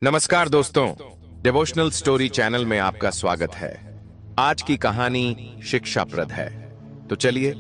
नमस्कार दोस्तों, devotional story channel में आपका स्वागत है। आज की कहानी शिक्षाप्रद है, तो चलिए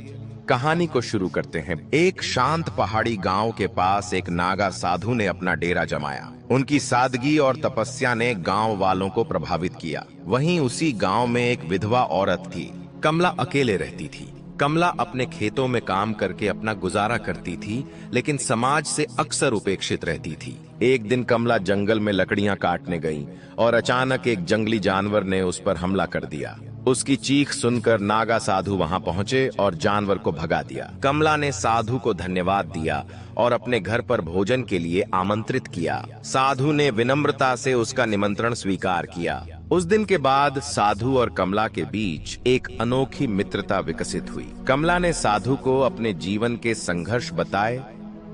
कहानी को शुरू करते हैं। एक शांत पहाड़ी गांव के पास एक नागा साधु ने अपना डेरा जमाया। उनकी सादगी और तपस्या ने गांव वालों को प्रभावित किया। वहीं उसी गांव में एक विधवा औरत थी। कमला अकेले रहती थी। कमला अपने खेतों में काम करके अपना गुजारा करती थी, लेकिन समाज से अक्सर उपेक्षित रहती थी। एक दिन कमला जंगल में लकड़ियां काटने गई और अचानक एक जंगली जानवर ने उस पर हमला कर दिया। उसकी चीख सुनकर नागा साधु वहां पहुंचे और जानवर को भगा दिया। कमला ने साधु को धन्यवाद दिया और अपने घर पर भोजन के लिए आमंत्रित किया। साधु ने विनम्रता से उसका निमंत्रण स्वीकार किया। उस दिन के बाद साधु और कमला के बीच एक अनोखी मित्रता विकसित हुई। कमला ने साधु को अपने जीवन के संघर्ष बताए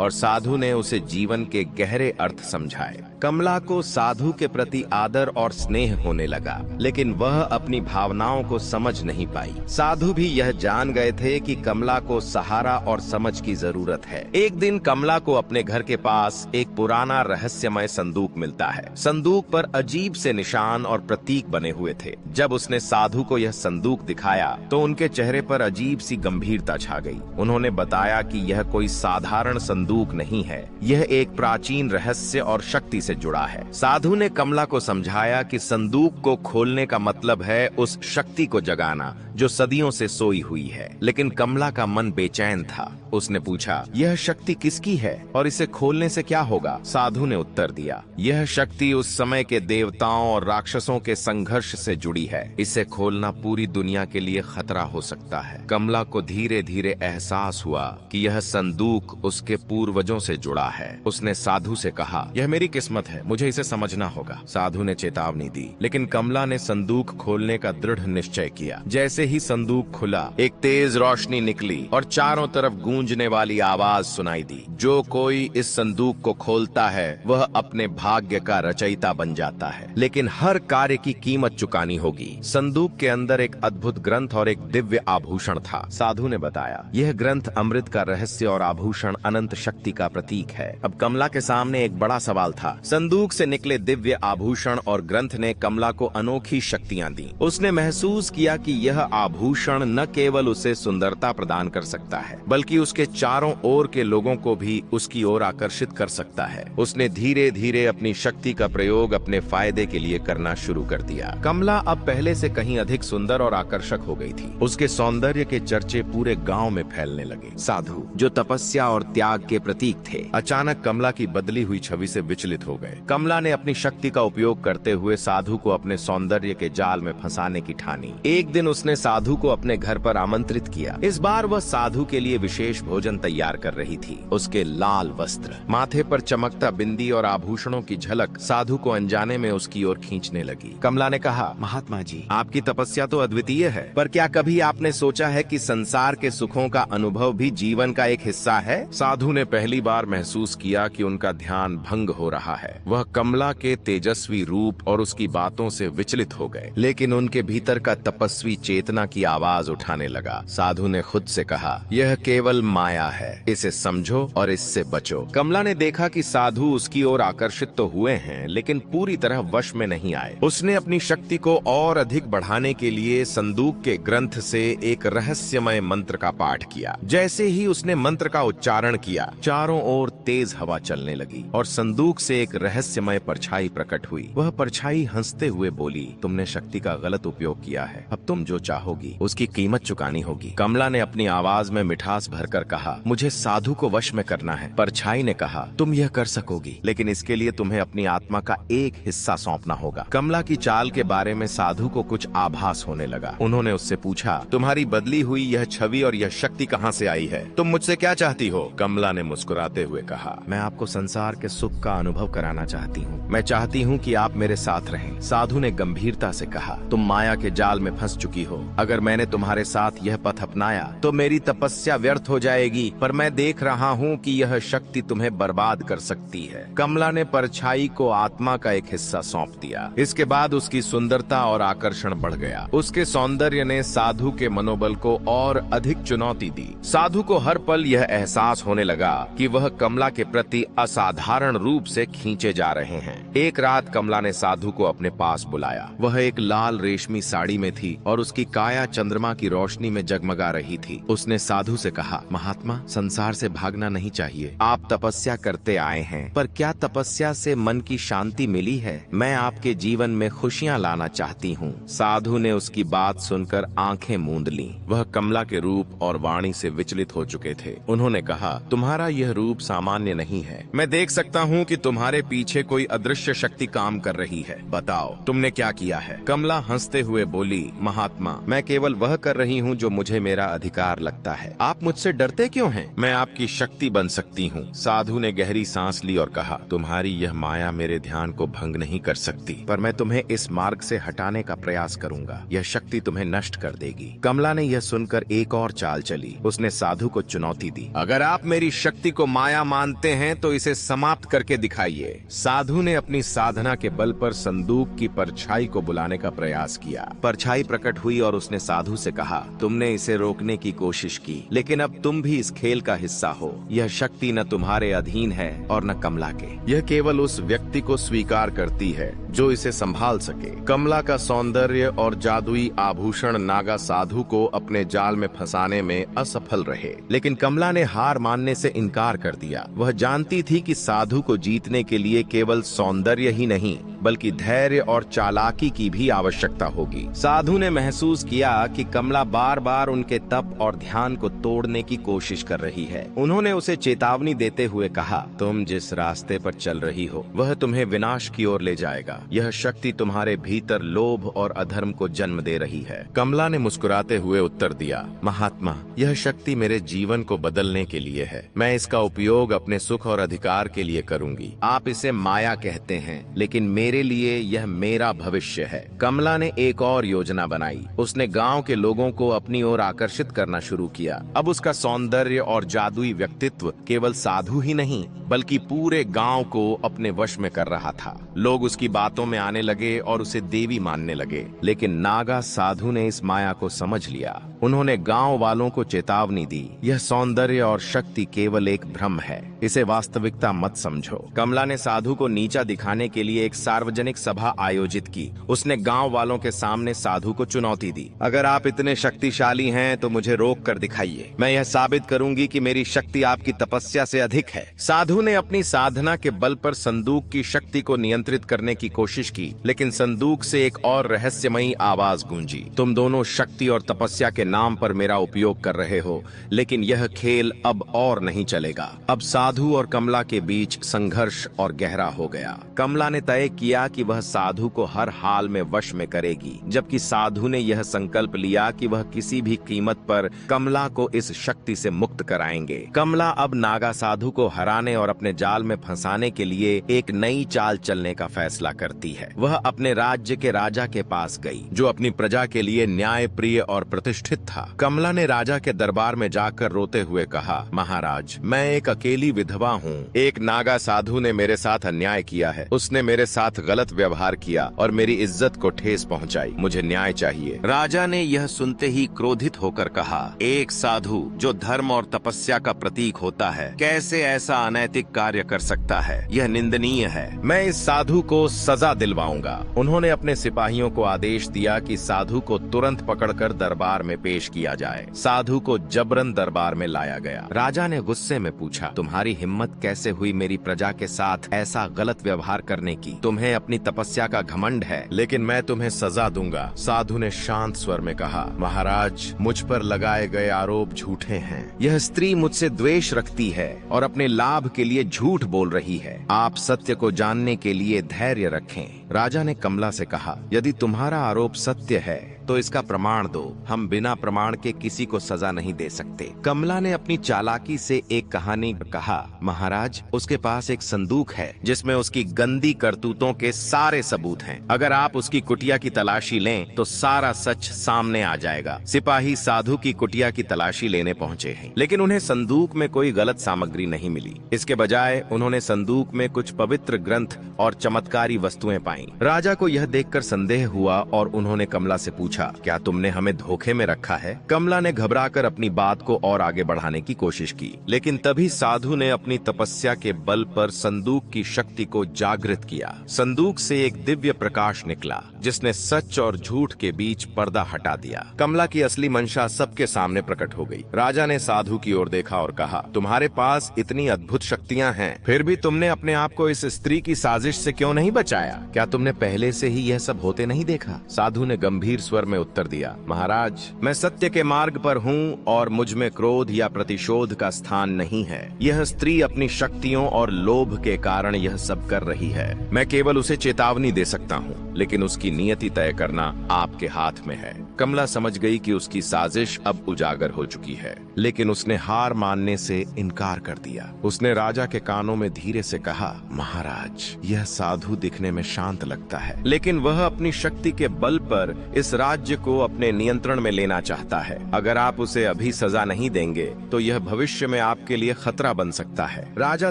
और साधु ने उसे जीवन के गहरे अर्थ समझाए। कमला को साधु के प्रति आदर और स्नेह होने लगा, लेकिन वह अपनी भावनाओं को समझ नहीं पाई। साधु भी यह जान गए थे कि कमला को सहारा और समझ की जरूरत है। एक दिन कमला को अपने घर के पास एक पुराना रहस्यमय संदूक मिलता है। संदूक पर अजीब से निशान और प्रतीक बने हुए थे। जब उसने साधु को यह संदूक दिखाया तो उनके चेहरे पर अजीब सी गंभीरता छा गई। उन्होंने बताया कि यह कोई साधारण संदूक नहीं है, यह एक प्राचीन रहस्य और शक्ति से जुड़ा है। साधु ने कमला को समझाया कि संदूक को खोलने का मतलब है उस शक्ति को जगाना जो सदियों से सोई हुई है। लेकिन कमला का मन बेचैन था। उसने पूछा, यह शक्ति किसकी है और इसे खोलने से क्या होगा? साधु ने उत्तर दिया, यह शक्ति उस समय के देवताओं और राक्षसों के संघर्ष से जुड़ी है। इसे खोलना पूरी दुनिया के लिए खतरा हो सकता है। कमला को धीरे धीरे एहसास हुआ कि यह संदूक उसके पूर्वजों से जुड़ा है। उसने साधु से कहा, यह मेरी किस्मत है, मुझे इसे समझना होगा। साधु ने चेतावनी दी, लेकिन कमला ने संदूक खोलने का दृढ़ निश्चय किया। जैसे ही संदूक खुला, एक तेज रोशनी निकली और चारों तरफ गूंजने वाली आवाज सुनाई दी, जो कोई इस संदूक को खोलता है वह अपने भाग्य का रचयिता बन जाता है, लेकिन हर कार्य की कीमत चुकानी होगी। संदूक के अंदर एक अद्भुत ग्रंथ और एक दिव्य आभूषण था। साधु ने बताया, यह ग्रंथ अमृत का रहस्य और आभूषण अनंत शक्ति का प्रतीक है। अब कमला के सामने एक बड़ा सवाल था। संदूक से निकले दिव्य आभूषण और ग्रंथ ने कमला को अनोखी शक्तियां दी। उसने महसूस किया कि यह आभूषण न केवल उसे सुंदरता प्रदान कर सकता है, बल्कि उसके चारों ओर के लोगों को भी उसकी ओर आकर्षित कर सकता है। उसने धीरे धीरे अपनी शक्ति का प्रयोग अपने फायदे के लिए करना शुरू कर दिया। कमला अब पहले से कहीं अधिक सुंदर और आकर्षक हो गई थी। उसके सौंदर्य के चर्चे पूरे गांव में फैलने लगे। साधु, जो तपस्या और त्याग के प्रतीक थे, अचानक कमला की बदली हुई छवि से विचलित हो गए। कमला ने अपनी शक्ति का उपयोग करते हुए साधु को अपने सौंदर्य के जाल में फंसाने की ठानी। एक दिन उसने साधु को अपने घर पर आमंत्रित किया। इस बार वह साधु के लिए विशेष भोजन तैयार कर रही थी। उसके लाल वस्त्र, माथे पर चमकता बिंदी और आभूषणों की झलक साधु को अनजाने में उसकी ओर खींचने लगी। कमला ने कहा, महात्मा जी, आपकी तपस्या तो अद्वितीय है, पर क्या कभी आपने सोचा है कि संसार के सुखों का अनुभव भी जीवन का एक हिस्सा है? साधु ने पहली बार महसूस किया कि उनका ध्यान भंग हो रहा है। वह कमला के तेजस्वी रूप और उसकी बातों से विचलित हो गए, लेकिन उनके भीतर का तपस्वी चेतना की आवाज उठाने लगा। साधु ने खुद से कहा, यह केवल माया है, इसे समझो और इससे बचो। कमला ने देखा कि साधु उसकी ओर आकर्षित तो हुए हैं, लेकिन पूरी तरह वश में नहीं आए। उसने अपनी शक्ति को और अधिक बढ़ाने के लिए संदूक के ग्रंथ से एक रहस्यमय मंत्र का पाठ किया। जैसे ही उसने मंत्र का उच्चारण किया, चारों ओर तेज हवा चलने लगी और संदूक से एक रहस्यमय परछाई प्रकट हुई। वह परछाई हंसते हुए बोली, तुमने शक्ति का गलत उपयोग किया है, अब तुम जो चाहोगी उसकी कीमत चुकानी होगी। कमला ने अपनी आवाज में मिठास भरकर कहा, मुझे साधु को वश में करना है। परछाई ने कहा, तुम यह कर सकोगी, लेकिन इसके लिए तुम्हें अपनी आत्मा का एक हिस्सा सौंपना होगा। कमला की चाल के बारे में साधु को कुछ आभास होने लगा। उन्होंने उससे पूछा, तुम्हारी बदली हुई यह छवि और यह शक्ति कहाँ से आई है? तुम मुझसे क्या चाहती हो? कमला ने मुस्कुराते हुए कहा, मैं आपको संसार के सुख का अनुभव कराना चाहती हूँ। मैं चाहती हूँ कि आप मेरे साथ रहें। साधु ने गंभीरता से कहा, तुम माया के जाल में फंस चुकी हो अगर मैंने तुम्हारे साथ यह पथ अपनाया तो मेरी तपस्या व्यर्थ हो जाएगी, पर मैं देख रहा हूँ कि यह शक्ति तुम्हें बर्बाद कर सकती है। कमला ने परछाई को आत्मा का एक हिस्सा सौंप दिया। इसके बाद उसकी सुंदरता और आकर्षण बढ़ गया। उसके सौंदर्य ने साधु के मनोबल को और अधिक चुनौती दी। साधु को हर पल यह एहसास होने लगा कि वह कमला के प्रति असाधारण रूप से खींचे जा रहे हैं। एक रात कमला ने साधु को अपने पास बुलाया। वह एक लाल रेशमी साड़ी में थी और उसकी काया चंद्रमा की रोशनी में जगमगा रही थी। उसने साधु से कहा, महात्मा, संसार से भागना नहीं चाहिए। आप तपस्या करते आए हैं, पर क्या तपस्या से मन की शांति मिली है? मैं आपके जीवन में खुशियाँ लाना चाहती हूँ। साधु ने उसकी बात सुनकर आंखें मूंद लीं। वह कमला के रूप और वाणी से विचलित हो चुके थे। उन्होंने कहा, तुम्हारा यह रूप सामान्य नहीं है। मैं देख सकता हूँ कि तुम्हारे पीछे कोई अदृश्य शक्ति काम कर रही है। बताओ, तुमने क्या किया है? कमला हंसते हुए बोली, महात्मा, मैं केवल वह कर रही हूँ जो मुझे मेरा अधिकार लगता है। आप मुझसे डरते क्यों हैं? मैं आपकी शक्ति बन सकती हूँ। साधु ने गहरी सांस ली और कहा, तुम्हारी यह माया मेरे ध्यान को भंग नहीं कर सकती, पर मैं तुम्हें इस मार्ग से हटाने का प्रयास करूंगा। यह शक्ति तुम्हें नष्ट कर देगी। कमला ने यह सुनकर एक और चाल चली। उसने साधु को चुनौती दी, अगर आप मेरी शक्ति को माया मानते हैं तो इसे समाप्त करके दिखाइए। साधु ने अपनी साधना के बल पर संदूक की परछाई को बुलाने का प्रयास किया। परछाई प्रकट हुई और उसने साधु से कहा, तुमने इसे रोकने की कोशिश की, लेकिन अब तुम भी इस खेल का हिस्सा हो। यह शक्ति न तुम्हारे अधीन है और न कमला के। यह केवल उस व्यक्ति को स्वीकार करती है जो इसे संभाल सके। कमला का सौंदर्य और जादुई आभूषण नागा साधु को अपने जाल में फंसाने में असफल रहे, लेकिन कमला ने हार मानने से इनकार कर दिया। वह जानती थी कि साधु को जीतने के लिए केवल सौंदर्य ही नहीं, बल्कि धैर्य और चालाकी की भी आवश्यकता होगी। साधु ने महसूस किया कि कमला बार बार उनके तप और ध्यान को तोड़ने की कोशिश कर रही है। उन्होंने उसे चेतावनी देते हुए कहा, तुम जिस रास्ते पर चल रही हो वह तुम्हें विनाश की ओर ले जाएगा। यह शक्ति तुम्हारे भीतर लोभ और अधर्म को जन्म दे रही है। कमला ने मुस्कुराते हुए उत्तर दिया, महात्मा, यह शक्ति मेरे जीवन को बदलने के लिए है। मैं इसका उपयोग अपने सुख और अधिकार के लिए करूंगी। आप इसे माया कहते हैं, लेकिन मेरे लिए यह मेरा भविष्य है। कमला ने एक और योजना बनाई। उसने गांव के लोगों को अपनी ओर आकर्षित करना शुरू किया। अब उसका सौंदर्य और जादुई व्यक्तित्व केवल साधु ही नहीं, बल्कि पूरे गांव को अपने वश में कर रहा था। लोग उसकी बातों में आने लगे और उसे देवी मानने लगे। लेकिन नागा साधु ने इस माया को समझ लिया। उन्होंने गांव वालों को चेतावनी दी, यह सौंदर्य और शक्ति केवल एक भ्रम है, इसे वास्तविकता मत समझो। कमला ने साधु को नीचा दिखाने के लिए एक सार्वजनिक सभा आयोजित की। उसने गांव वालों के सामने साधु को चुनौती दी, अगर आप इतने शक्तिशाली हैं तो मुझे रोक कर दिखाइए। मैं यह साबित करूंगी कि मेरी शक्ति आपकी तपस्या से अधिक है। साधु ने अपनी साधना के बल पर संदूक की शक्ति को नियंत्रित करने की कोशिश की, लेकिन संदूक से एक और रहस्यमयी आवाज गूंजी, तुम दोनों शक्ति और तपस्या के नाम पर मेरा उपयोग कर रहे हो, लेकिन यह खेल अब और नहीं चलेगा। अब साधु और कमला के बीच संघर्ष और गहरा हो गया। कमला ने तय किया कि वह साधु को हर हाल में वश में करेगी, जबकि साधु ने यह संकल्प लिया कि वह किसी भी कीमत पर कमला को इस शक्ति से मुक्त कराएंगे। कमला अब नागा साधु को हराने और अपने जाल में फंसाने के लिए एक नई चाल चलने का फैसला करती है। वह अपने राज्य के राजा के पास गई, जो अपनी प्रजा के लिए न्याय प्रिय और प्रतिष्ठित था। कमला ने राजा के दरबार में जाकर रोते हुए कहा, महाराज, मैं एक अकेली विधवा हूँ। एक नागा साधु ने मेरे साथ अन्याय किया है। उसने मेरे साथ गलत व्यवहार किया और मेरी इज्जत को ठेस पहुँचाई। मुझे न्याय चाहिए। राजा ने यह सुनते ही क्रोधित होकर कहा, एक साधु जो धर्म और तपस्या का प्रतीक होता है कैसे ऐसा अनैतिक कार्य कर सकता है? यह निंदनीय है। मैं इस साधु को सजा दिलवाऊंगा। उन्होंने अपने सिपाहियों को आदेश दिया कि साधु को तुरंत पकड़कर दरबार में पेश किया जाए। साधु को जबरन दरबार में लाया गया। राजा ने गुस्से में पूछा, तुम्हारी हिम्मत कैसे हुई मेरी प्रजा के साथ ऐसा गलत व्यवहार करने की? तुम्हें अपनी तपस्या का घमंड है, लेकिन मैं तुम्हें सजा दूंगा। साधु ने शांत स्वर में कहा, महाराज, मुझ पर लगाए गए आरोप झूठे हैं। यह स्त्री मुझसे द्वेष रखती है और अपने लाभ के लिए झूठ बोल रही है। आप सत्य को जानने के लिए धैर्य रखें। राजा ने कमला से कहा, यदि तुम्हारा आरोप सत्य है तो इसका प्रमाण दो। हम बिना प्रमाण के किसी को सजा नहीं दे सकते। कमला ने अपनी चालाकी से एक कहानी कहा, महाराज, उसके पास एक संदूक है जिसमें उसकी गंदी करतूतों के सारे सबूत हैं। अगर आप उसकी कुटिया की तलाशी लें तो सारा सच सामने आ जाएगा। सिपाही साधु की कुटिया की तलाशी लेने पहुंचे हैं, लेकिन उन्हें संदूक में कोई गलत सामग्री नहीं मिली। इसके बजाय उन्होंने संदूक में कुछ पवित्र ग्रंथ और चमत्कारी वस्तुएं पाई। राजा को यह देखकर संदेह हुआ और उन्होंने कमला से पूछा, क्या तुमने हमें धोखे में रखा है? कमला ने घबराकर अपनी बात को और आगे बढ़ाने की कोशिश की, लेकिन तभी साधु ने अपनी तपस्या के बल पर संदूक की शक्ति को जागृत किया। संदूक से एक दिव्य प्रकाश निकला जिसने सच और झूठ के बीच पर्दा हटा दिया। कमला की असली मंशा सबके सामने प्रकट हो गई। राजा ने साधु की ओर देखा और कहा, तुम्हारे पास इतनी अद्भुत शक्तियां हैं, फिर भी तुमने अपने आप को इस स्त्री की साजिश से क्यों नहीं बचाया? क्या तुमने पहले से ही यह सब होते नहीं देखा? साधु ने गंभीर स्वर में उत्तर दिया, महाराज, मैं सत्य के मार्ग पर हूँ और मुझ में क्रोध या प्रतिशोध का स्थान नहीं है। यह स्त्री अपनी शक्तियों और लोभ के कारण यह सब कर रही है। मैं केवल उसे चेतावनी दे सकता हूँ, लेकिन उसकी नियति तय करना आपके हाथ में है। कमला समझ गई कि उसकी साजिश अब उजागर हो चुकी है, लेकिन उसने हार मानने से इनकार कर दिया। उसने राजा के कानों में धीरे से कहा, महाराज, यह साधु दिखने में शांत लगता है, लेकिन वह अपनी शक्ति के बल पर इस राज्य को अपने नियंत्रण में लेना चाहता है। अगर आप उसे अभी सजा नहीं देंगे तो यह भविष्य में आपके लिए खतरा बन सकता है। राजा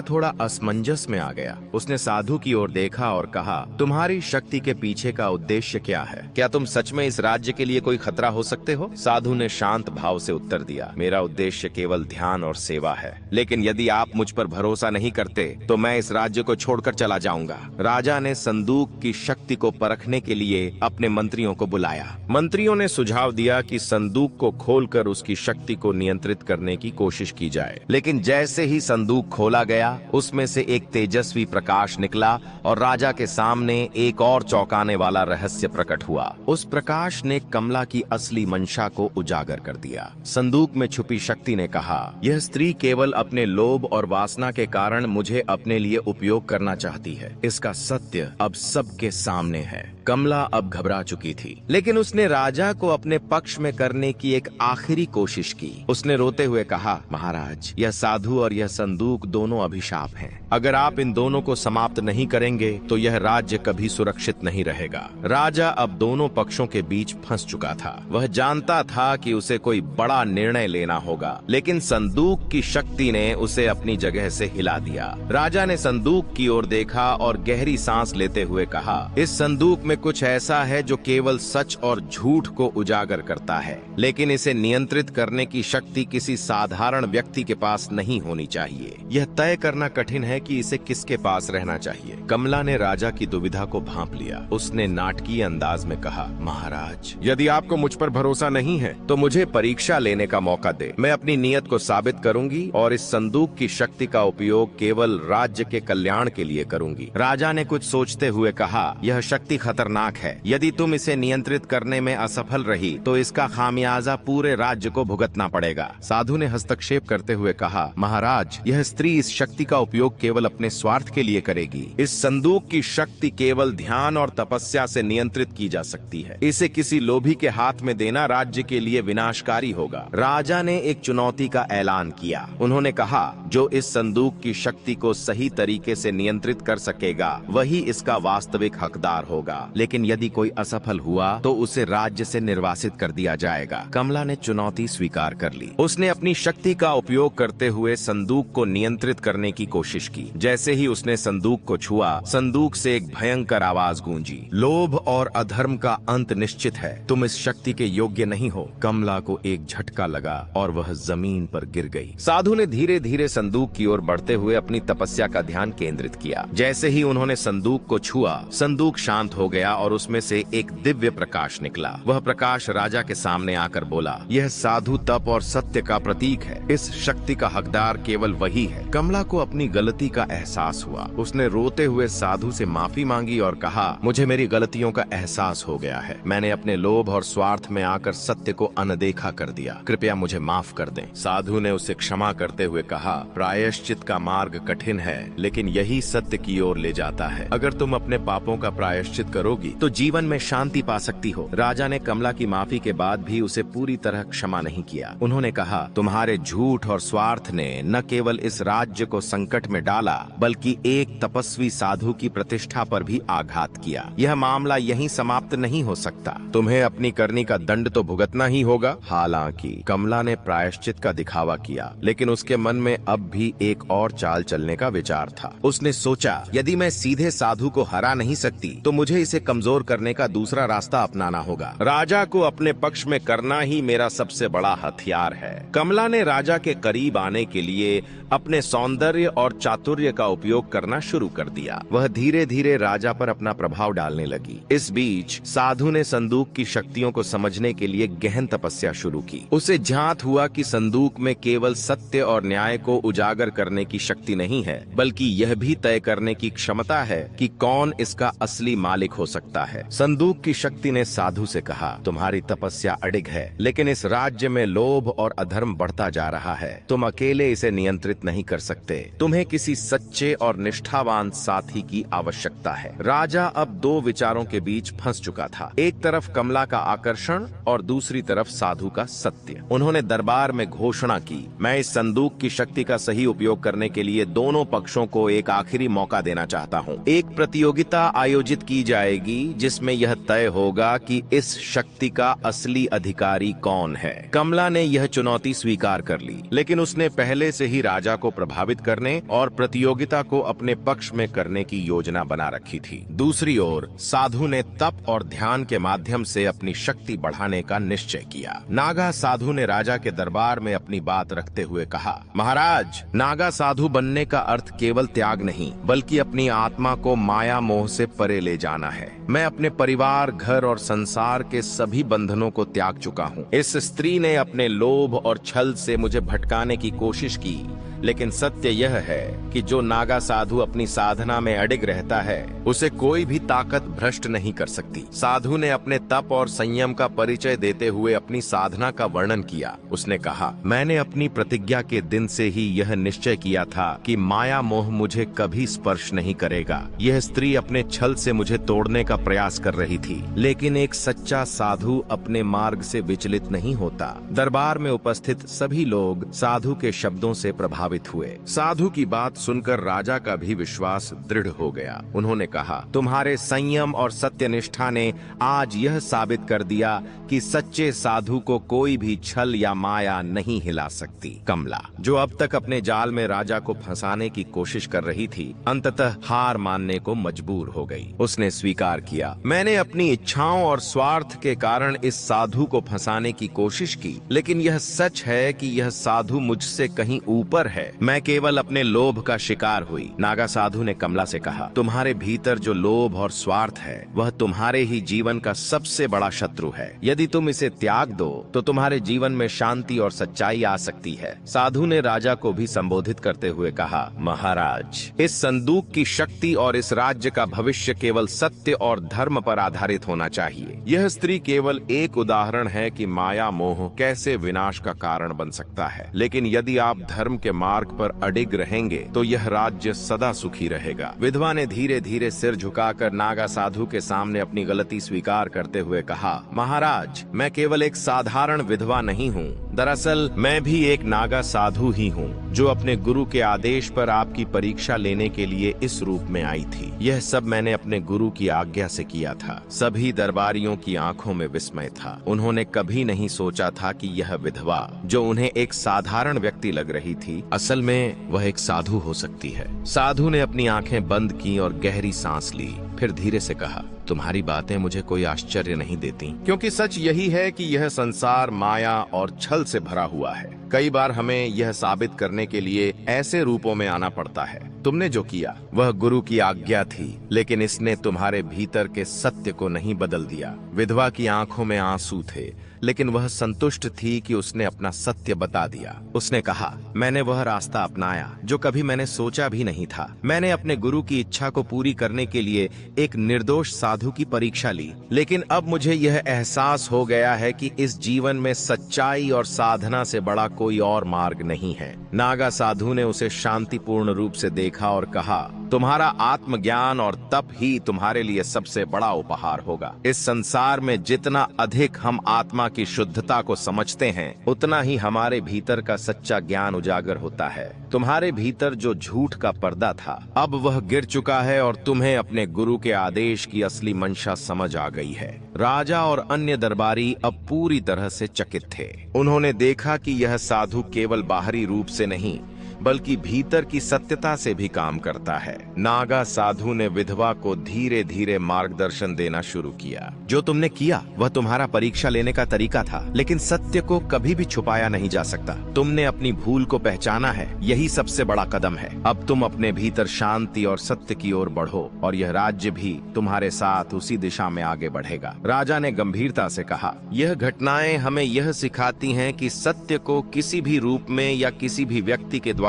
थोड़ा असमंजस में आ गया। उसने साधु की ओर देखा और कहा, तुम्हारी शक्ति के पीछे का उद्देश्य क्या है? क्या तुम सच में इस राज्य के लिए कोई खतरा हो सकते हो? साधु ने शांत भाव से उत्तर दिया, मेरा उद्देश्य केवल ध्यान और सेवा है, लेकिन यदि आप मुझ पर भरोसा नहीं करते तो मैं इस राज्य को छोड़कर चला जाऊंगा। राजा ने संदूक की शक्ति को परखने के लिए अपने मंत्रियों को बुलाया। मंत्रियों ने सुझाव दिया कि संदूक को खोलकर उसकी शक्ति को नियंत्रित करने की कोशिश की जाए, लेकिन जैसे ही संदूक खोला गया, उसमें से एक तेजस्वी प्रकाश निकला और राजा के सामने एक और चौंकाने वाला रहस्य प्रकट हुआ। उस प्रकाश ने कमला की असली मंशा को उजागर कर दिया। संदूक में छुपी शक्ति ने कहा, यह स्त्री केवल अपने लोभ और वासना के कारण मुझे अपने लिए उपयोग करना चाहती है। इसका सत्य अब सबके सामने है। कमला अब घबरा चुकी थी, लेकिन उसने राजा को अपने पक्ष में करने की एक आखिरी कोशिश की। उसने रोते हुए कहा, महाराज, यह साधु और यह संदूक दोनों अभिशाप हैं। अगर आप इन दोनों को समाप्त नहीं करेंगे तो यह राज्य कभी सुरक्षित नहीं रहेगा। राजा अब दोनों पक्षों के बीच फंस चुका था। वह जानता था कि उसे कोई बड़ा निर्णय लेना होगा, लेकिन संदूक की शक्ति ने उसे अपनी जगह से हिला दिया। राजा ने संदूक की ओर देखा और गहरी सांस लेते हुए कहा, इस संदूक में कुछ ऐसा है जो केवल सच और झूठ को उजागर करता है, लेकिन इसे नियंत्रित करने की शक्ति किसी साधारण व्यक्ति के पास नहीं होनी चाहिए। यह तय करना कठिन है कि इसे किसके पास रहना चाहिए। कमला ने राजा की दुविधा को भांप लिया। उसने नाटकीय अंदाज में कहा, महाराज, यदि आपको मुझ पर भरोसा नहीं है तो मुझे परीक्षा लेने का मौका दे। मैं अपनी नीयत को साबित करूंगी और इस संदूक की शक्ति का उपयोग केवल राज्य के कल्याण के लिए करूंगी। राजा ने कुछ सोचते हुए कहा, यह शक्ति खतरनाक है। यदि तुम इसे नियंत्रित करने में असफल रही तो इसका खामियाजा पूरे राज्य को भुगतना पड़ेगा। साधु ने हस्तक्षेप करते हुए कहा, महाराज, यह स्त्री इस शक्ति का उपयोग केवल अपने स्वार्थ के लिए करेगी। इस संदूक की शक्ति केवल ध्यान और तपस्या से नियंत्रित की जा सकती है। इसे किसी लोभी के हाथ में देना राज्य के लिए विनाशकारी होगा। राजा ने एक चुनौती का ऐलान किया। उन्होंने कहा, जो इस संदूक की शक्ति को सही तरीके से नियंत्रित कर सकेगा वही इसका वास्तविक हकदार होगा, लेकिन यदि कोई असफल हुआ तो उसे राज्य से निर्वासित कर दिया जाएगा। कमला ने चुनौती स्वीकार कर ली। उसने अपनी शक्ति का उपयोग करते हुए संदूक को नियंत्रित करने की कोशिश की। जैसे ही उसने संदूक को छुआ, संदूक से एक भयंकर आवाज गूंजी, लोभ और अधर्म का अंत निश्चित है। तुम इस शक्ति के योग्य नहीं हो। कमला को एक झटका लगा और वह जमीन पर गिर गई। साधु ने धीरे धीरे संदूक की ओर बढ़ते हुए अपनी तपस्या का ध्यान केंद्रित किया। जैसे ही उन्होंने संदूक को छुआ, संदूक शांत हो गया और उसमें से एक दिव्य प्रकाश निकला। वह प्रकाश राजा के सामने आकर बोला, यह साधु तप और सत्य का प्रतीक है। इस शक्ति का हकदार केवल वही है। कमला को अपनी गलती का एहसास हुआ। उसने रोते हुए साधु से माफी मांगी और कहा, मुझे मेरी गलतियों का एहसास हो गया है। मैंने अपने लोभ और स्वार्थ में आकर सत्य को अनदेखा कर दिया। कृपया मुझे माफ कर दें। साधु ने उसे क्षमा करते हुए कहा, प्रायश्चित का मार्ग कठिन है, लेकिन यही सत्य की ओर ले जाता है। अगर तुम अपने पापों का प्रायश्चित करोगी तो जीवन में शांति पा सकती हो। राजा ने कमला की माफी के बाद भी उसे पूरी तरह क्षमा नहीं किया। उन्होंने कहा, तुम्हारे झूठ और स्वार्थ ने न केवल इस राज्य को संकट में डाला, बल्कि एक तपस्वी साधु की प्रतिष्ठा पर भी आघात किया। यह मामला यहीं समाप्त नहीं हो सकता। तुम्हें अपनी करनी का दंड तो भुगतना ही होगा। हालांकि कमला ने प्रायश्चित का दिखावा किया, लेकिन उसके मन में अब भी एक और चाल चलने का विचार था। उसने सोचा, यदि मैं सीधे साधु को हरा नहीं सकती तो मुझे इसे कमजोर करने का दूसरा रास्ता अपनाना होगा। राजा को अपने पक्ष में करना ही मेरा सबसे बड़ा हथियार है। कमला ने राजा के करीब आने के लिए अपने सौंदर्य और चातुर्य का उपयोग करना शुरू कर दिया। वह धीरे धीरे राजा पर अपना प्रभाव डालने लगी। इस बीच साधु ने संदूक की शक्तियों को समझने के लिए गहन तपस्या शुरू की। उसे ज्ञात हुआ कि संदूक में केवल सत्य और न्याय को उजागर करने की शक्ति नहीं है, बल्कि यह भी तय करने की क्षमता है कि कौन इसका असली मालिक हो सकता है। संदूक की शक्ति ने साधु से कहा, तुम्हारी तपस्या अडिग है, लेकिन इस राज्य में लोभ और अधर्म बढ़ता जा रहा है। तुम अकेले इसे नियंत्रित नहीं कर सकते। तुम्हें किसी सच्चे और निष्ठावान साथी की आवश्यकता है। राजा अब दो विचारों के बीच फंस चुका था। एक तरफ कमला का आकर्षण और दूसरी तरफ साधु का सत्य। उन्होंने दरबार में घोषणा की, मैं इस संदूक की शक्ति का सही उपयोग करने के लिए दोनों पक्षों को एक आखिरी मौका देना चाहता हूँ। एक प्रतियोगिता आयोजित की जाएगी जिसमें यह तय होगा कि इस शक्ति का असली अधिकारी कौन है। कमला ने यह चुनौती स्वीकार कर ली, लेकिन उसने पहले से ही राजा को प्रभावित करने और प्रतियोगिता को अपने पक्ष में करने की योजना बना रखी थी। दूसरी ओर साधु ने तप और ध्यान के माध्यम से अपनी शक्ति बढ़ाने का निश्चय किया। नागा साधु ने राजा के दरबार में अपनी बात रखते हुए कहा, महाराज, नागा साधु बनने का अर्थ केवल त्याग नहीं, बल्कि अपनी आत्मा को माया मोह से परे ले जाना है। मैं अपने परिवार, घर और संसार के सभी बंधनों को त्याग चुका हूँ। इस स्त्री ने अपने लोभ और छल से मुझे भटकाने की कोशिश की, लेकिन सत्य यह है कि जो नागा साधु अपनी साधना में अडिग रहता है, उसे कोई भी ताकत भ्रष्ट नहीं कर सकती। साधु ने अपने तप और संयम का परिचय देते हुए अपनी साधना का वर्णन किया। उसने कहा, मैंने अपनी प्रतिज्ञा के दिन से ही यह निश्चय किया था कि माया मोह मुझे कभी स्पर्श नहीं करेगा। यह स्त्री अपने छल से मुझे तोड़ने का प्रयास कर रही थी, लेकिन एक सच्चा साधु अपने मार्ग से विचलित नहीं होता। दरबार में उपस्थित सभी लोग साधु के शब्दों से प्रभावित हुए। साधु की बात सुनकर राजा का भी विश्वास दृढ़ हो गया। उन्होंने कहा, तुम्हारे संयम और सत्यनिष्ठा ने आज यह साबित कर दिया कि सच्चे साधु को कोई भी छल या माया नहीं हिला सकती। कमला, जो अब तक अपने जाल में राजा को फंसाने की कोशिश कर रही थी, अंततः हार मानने को मजबूर हो गई। उसने स्वीकार किया, मैंने अपनी इच्छाओं और स्वार्थ के कारण इस साधु को फंसाने की कोशिश की, लेकिन यह सच है कि यह साधु मुझसे कहीं ऊपर है। मैं केवल अपने लोभ का शिकार हुई। नागा साधु ने कमला से कहा, तुम्हारे भीतर जो लोभ और स्वार्थ है, वह तुम्हारे ही जीवन का सबसे बड़ा शत्रु है। यदि तुम इसे त्याग दो तो तुम्हारे जीवन में शांति और सच्चाई आ सकती है। साधु ने राजा को भी संबोधित करते हुए कहा, महाराज, इस संदूक की शक्ति और इस राज्य का भविष्य केवल सत्य और धर्म पर आधारित होना चाहिए। यह स्त्री केवल एक उदाहरण है कि माया मोह कैसे विनाश का कारण बन सकता है, लेकिन यदि आप धर्म के मार्ग पर अडिग रहेंगे तो यह राज्य सदा सुखी रहेगा। विधवा ने धीरे धीरे सिर झुकाकर नागा साधु के सामने अपनी गलती स्वीकार करते हुए कहा, महाराज, मैं केवल एक साधारण विधवा नहीं हूँ। दरअसल मैं भी एक नागा साधु ही हूँ, जो अपने गुरु के आदेश पर आपकी परीक्षा लेने के लिए इस रूप में आई थी। यह सब मैंने अपने गुरु की आज्ञा से किया था। सभी दरबारियों की आंखों में विस्मय था। उन्होंने कभी नहीं सोचा था कि यह विधवा, जो उन्हें एक साधारण व्यक्ति लग रही थी, असल में वह एक साधु हो सकती है। साधु ने अपनी आंखें बंद की और गहरी सांस ली, फिर धीरे से कहा, तुम्हारी बातें मुझे कोई आश्चर्य नहीं देती, क्योंकि सच यही है कि यह संसार माया और छल से भरा हुआ है। कई बार हमें यह साबित करने के लिए ऐसे रूपों में आना पड़ता है। तुमने जो किया वह गुरु की आज्ञा थी, लेकिन इसने तुम्हारे भीतर के सत्य को नहीं बदल दिया। विधवा की आंखों में आंसू थे, लेकिन वह संतुष्ट थी कि उसने अपना सत्य बता दिया। उसने कहा, मैंने वह रास्ता अपनाया जो कभी मैंने सोचा भी नहीं था। मैंने अपने गुरु की इच्छा को पूरी करने के लिए एक निर्दोष साधु की परीक्षा ली, लेकिन अब मुझे यह एहसास हो गया है कि इस जीवन में सच्चाई और साधना से बड़ा कोई और मार्ग नहीं है। नागा साधु ने उसे शांतिपूर्ण रूप से देखा और कहा, तुम्हारा आत्मज्ञान और तप ही तुम्हारे लिए सबसे बड़ा उपहार होगा। इस संसार में जितना अधिक हम आत्मा की शुद्धता को समझते हैं, उतना ही हमारे भीतर का सच्चा ज्ञान उजागर होता है। तुम्हारे भीतर जो झूठ का पर्दा था, अब वह गिर चुका है और तुम्हें अपने गुरु के आदेश की असली मंशा समझ आ गई है। राजा और अन्य दरबारी अब पूरी तरह से चकित थे। उन्होंने देखा कि यह साधु केवल बाहरी रूप से नहीं बल्कि भीतर की सत्यता से भी काम करता है। नागा साधु ने विधवा को धीरे धीरे मार्गदर्शन देना शुरू किया। जो तुमने किया वह तुम्हारा परीक्षा लेने का तरीका था, लेकिन सत्य को कभी भी छुपाया नहीं जा सकता। तुमने अपनी भूल को पहचाना है, यही सबसे बड़ा कदम है। अब तुम अपने भीतर शांति और सत्य की ओर बढ़ो और यह राज्य भी तुम्हारे साथ उसी दिशा में आगे बढ़ेगा। राजा ने गंभीरता से कहा, यह घटनाएं हमें यह सिखाती हैं कि सत्य को किसी भी रूप में या किसी भी व्यक्ति के द्वारा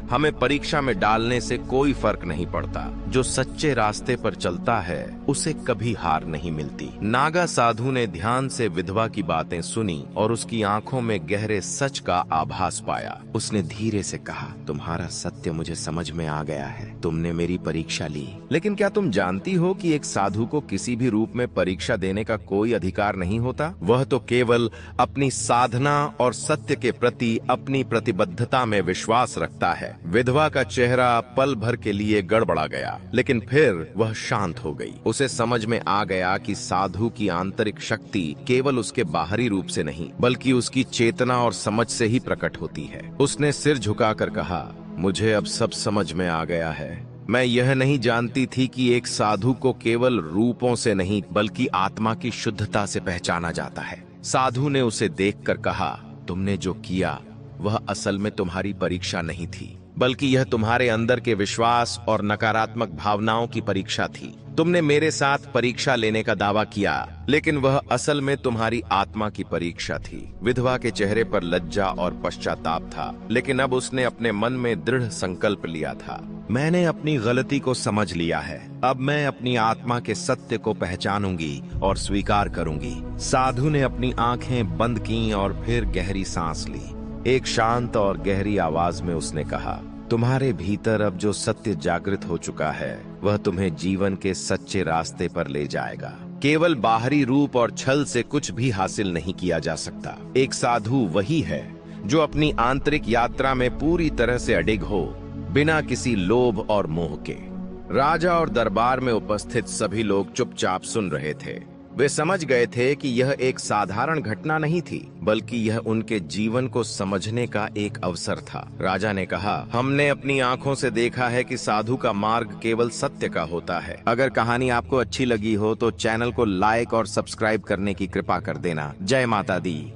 हमें परीक्षा में डालने से कोई फर्क नहीं पड़ता। जो सच्चे रास्ते पर चलता है उसे कभी हार नहीं मिलती। नागा साधु ने ध्यान से विधवा की बातें सुनी और उसकी आंखों में गहरे सच का आभास पाया। उसने धीरे से कहा, तुम्हारा सत्य मुझे समझ में आ गया है। तुमने मेरी परीक्षा ली, लेकिन क्या तुम जानती हो कि एक साधु को किसी भी रूप में परीक्षा देने का कोई अधिकार नहीं होता? वह तो केवल अपनी साधना और सत्य के प्रति अपनी प्रतिबद्धता में विश्वास रखता है। विधवा का चेहरा पल भर के लिए गड़बड़ा गया, लेकिन फिर वह शांत हो गई। उसे समझ में आ गया कि साधु की आंतरिक शक्ति केवल उसके बाहरी रूप से नहीं बल्कि उसकी चेतना और समझ से ही प्रकट होती है। उसने सिर झुकाकर कहा, मुझे अब सब समझ में आ गया है। मैं यह नहीं जानती थी कि एक साधु को केवल रूपों से नहीं बल्कि आत्मा की शुद्धता से पहचाना जाता है। साधु ने उसे देखकर कहा, तुमने जो किया वह असल में तुम्हारी परीक्षा नहीं थी, बल्कि यह तुम्हारे अंदर के विश्वास और नकारात्मक भावनाओं की परीक्षा थी। तुमने मेरे साथ परीक्षा लेने का दावा किया, लेकिन वह असल में तुम्हारी आत्मा की परीक्षा थी। विधवा के चेहरे पर लज्जा और पश्चाताप था, लेकिन अब उसने अपने मन में दृढ़ संकल्प लिया था, मैंने अपनी गलती को समझ लिया है। अब मैं अपनी आत्मा के सत्य को पहचानूंगी और स्वीकार करूंगी। साधु ने अपनी आंखें बंद की और फिर गहरी सांस ली। एक शांत और गहरी आवाज में उसने कहा, तुम्हारे भीतर अब जो सत्य जागृत हो चुका है वह तुम्हें जीवन के सच्चे रास्ते पर ले जाएगा। केवल बाहरी रूप और छल से कुछ भी हासिल नहीं किया जा सकता। एक साधु वही है जो अपनी आंतरिक यात्रा में पूरी तरह से अडिग हो, बिना किसी लोभ और मोह के। राजा और दरबार में उपस्थित सभी लोग चुपचाप सुन रहे थे। वे समझ गए थे कि यह एक साधारण घटना नहीं थी, बल्कि यह उनके जीवन को समझने का एक अवसर था। राजा ने कहा, हमने अपनी आंखों से देखा है कि साधु का मार्ग केवल सत्य का होता है। अगर कहानी आपको अच्छी लगी हो तो चैनल को लाइक और सब्सक्राइब करने की कृपा कर देना। जय माता दी।